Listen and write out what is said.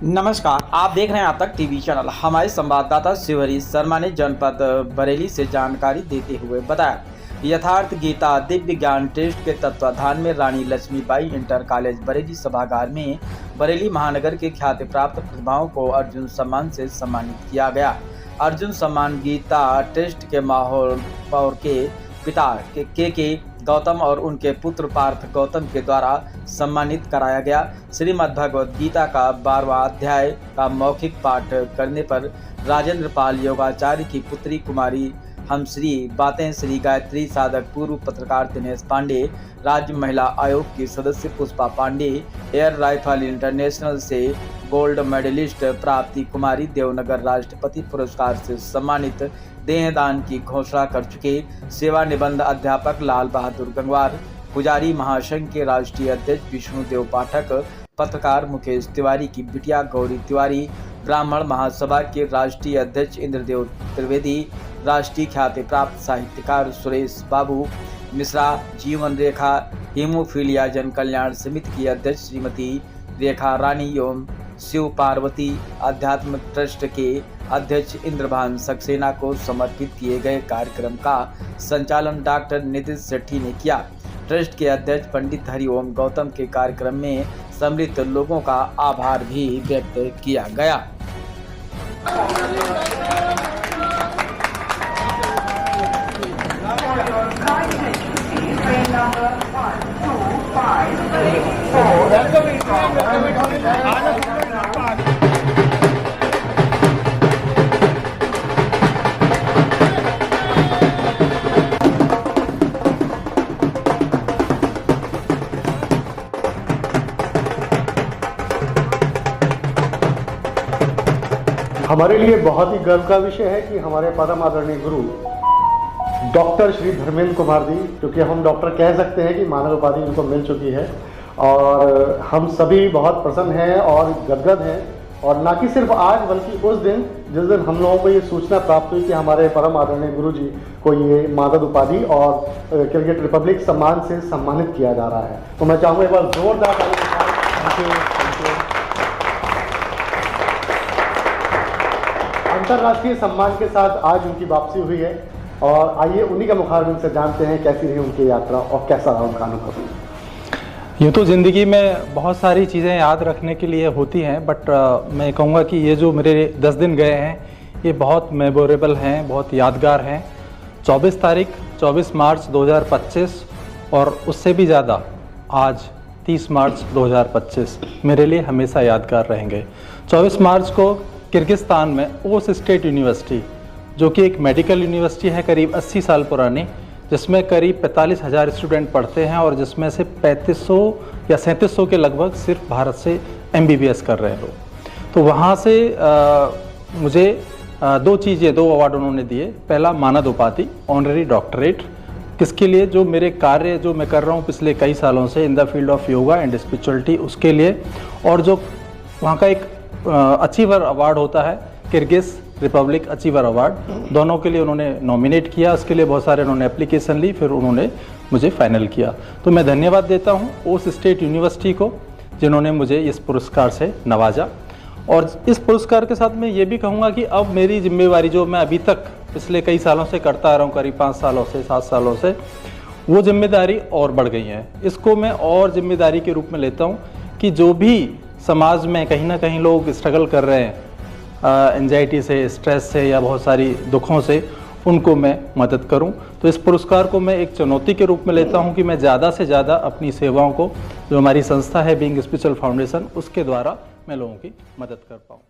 नमस्कार, आप देख रहे हैं आप तक टीवी चैनल। हमारे संवाददाता शिवहरी शर्मा ने जनपद बरेली से जानकारी देते हुए बताया, यथार्थ गीता दिव्य ज्ञान ट्रस्ट के तत्वाधान में रानी लक्ष्मीबाई इंटर कॉलेज बरेली सभागार में बरेली महानगर के ख्याति प्राप्त प्रतिभाओं को अर्जुन सम्मान से सम्मानित किया गया। अर्जुन सम्मान गीता ट्रस्ट के महापौर के पिता के गौतम और उनके पुत्र पार्थ गौतम के द्वारा सम्मानित कराया गया। श्रीमद् भगवद गीता का 12वां अध्याय का मौखिक पाठ करने पर राजेंद्र पाल योगाचार्य की पुत्री कुमारी हमश्री बातें श्री गायत्री साधक पूर्व पत्रकार दिनेश पांडे, राज्य महिला आयोग की सदस्य Pushpa Pandey, air rifle international से गोल्ड मेडलिस्ट प्राप्ति कुमारी देवनगर राष्ट्रपति पुरस्कार से सम्मानित देहदान की घोषणा कर चुके सेवा निबंध अध्यापक लाल बहादुर गंगवार, पुजारी महासंघ के राष्ट्रीय अध्यक्ष विष्णुदेव पाठक, पत्रकार मुकेश तिवारी की बिटिया गौरी तिवारी, ब्राह्मण महासभा के राष्ट्रीय अध्यक्ष इंद्रदेव त्रिवेदी, राष्ट्रीय ख्याति प्राप्त साहित्यकार सुरेश बाबू मिश्रा, जीवन रेखा हीमोफीलिया जन कल्याण समिति की अध्यक्ष श्रीमती रेखा रानी एवं शिव पार्वती अध्यात्म ट्रस्ट के अध्यक्ष इंद्रभान सक्सेना को समर्पित किए गए कार्यक्रम का संचालन डॉक्टर नीतीश सेठी ने किया। ट्रस्ट के अध्यक्ष पंडित हरिओम गौतम के कार्यक्रम में सम्मिलित लोगों का आभार भी व्यक्त किया गया। हमारे लिए बहुत ही गर्व का विषय है कि हमारे परम आदरणीय गुरु डॉक्टर श्री धर्मेंद्र कुमार जी, क्योंकि हम डॉक्टर कह सकते हैं कि मानद उपाधि उनको मिल चुकी है और हम सभी बहुत प्रसन्न हैं और गदगद हैं। और ना कि सिर्फ आज बल्कि उस दिन जिस दिन हम लोगों को ये सूचना प्राप्त हुई कि हमारे परम आदरणीय गुरु जी को ये मानद उपाधि और क्रिकेट रिपब्लिक सम्मान से सम्मानित किया जा रहा है। तो मैं चाहूँगा एक बार जोरदार ताली के साथ अंतर्राष्ट्रीय सम्मान के साथ आज उनकी वापसी हुई है और आइए उन्हीं का मुखारबिन से जानते हैं कैसी रही उनकी यात्रा और कैसा रहा उनका अनुभव। यूँ तो ज़िंदगी में बहुत सारी चीज़ें याद रखने के लिए होती हैं, बट मैं कहूँगा कि ये जो मेरे 10 दिन गए हैं ये बहुत मेमोरेबल हैं, बहुत यादगार हैं। 24 मार्च 2025 और उससे भी ज़्यादा आज 30 मार्च 2025 मेरे लिए हमेशा यादगार रहेंगे। 24 मार्च को किर्गिस्तान में ओस स्टेट यूनिवर्सिटी, जो कि एक मेडिकल यूनिवर्सिटी है करीब 80 साल पुरानी, जिसमें करीब 45,000 स्टूडेंट पढ़ते हैं और जिसमें से 3500 या 3700 के लगभग सिर्फ भारत से MBBS कर रहे हैं लोग। तो वहाँ से मुझे दो अवार्ड उन्होंने दिए। पहला मानद उपाधि ऑनररी डॉक्टरेट, किसके लिए, जो मेरे कार्य जो मैं कर रहा हूँ पिछले कई सालों से in the field of yoga and spirituality, उसके लिए। और जो वहाँ का एक अचीवर अवार्ड होता है, किर्गिज रिपब्लिक अचीवर अवार्ड, दोनों के लिए उन्होंने नॉमिनेट किया। उसके लिए बहुत सारे उन्होंने एप्लीकेशन ली, फिर उन्होंने मुझे फाइनल किया। तो मैं धन्यवाद देता हूँ ओस स्टेट यूनिवर्सिटी को, जिन्होंने मुझे इस पुरस्कार से नवाजा। और इस पुरस्कार के साथ मैं ये भी कहूँगा कि अब मेरी जिम्मेवारी जो मैं अभी तक पिछले कई सालों से करता आ रहा हूँ, करीब 5 सालों से 7 सालों से, वो जिम्मेदारी और बढ़ गई है। इसको मैं और जिम्मेदारी के रूप में लेता हूँ कि जो भी समाज में कहीं ना कहीं लोग स्ट्रगल कर रहे हैं एंजाइटी से, स्ट्रेस से या बहुत सारी दुखों से, उनको मैं मदद करूं। तो इस पुरस्कार को मैं एक चुनौती के रूप में लेता हूं कि मैं ज़्यादा से ज़्यादा अपनी सेवाओं को, जो हमारी संस्था है बीइंग स्पिरिचुअल फाउंडेशन, उसके द्वारा मैं लोगों की मदद कर पाऊँ।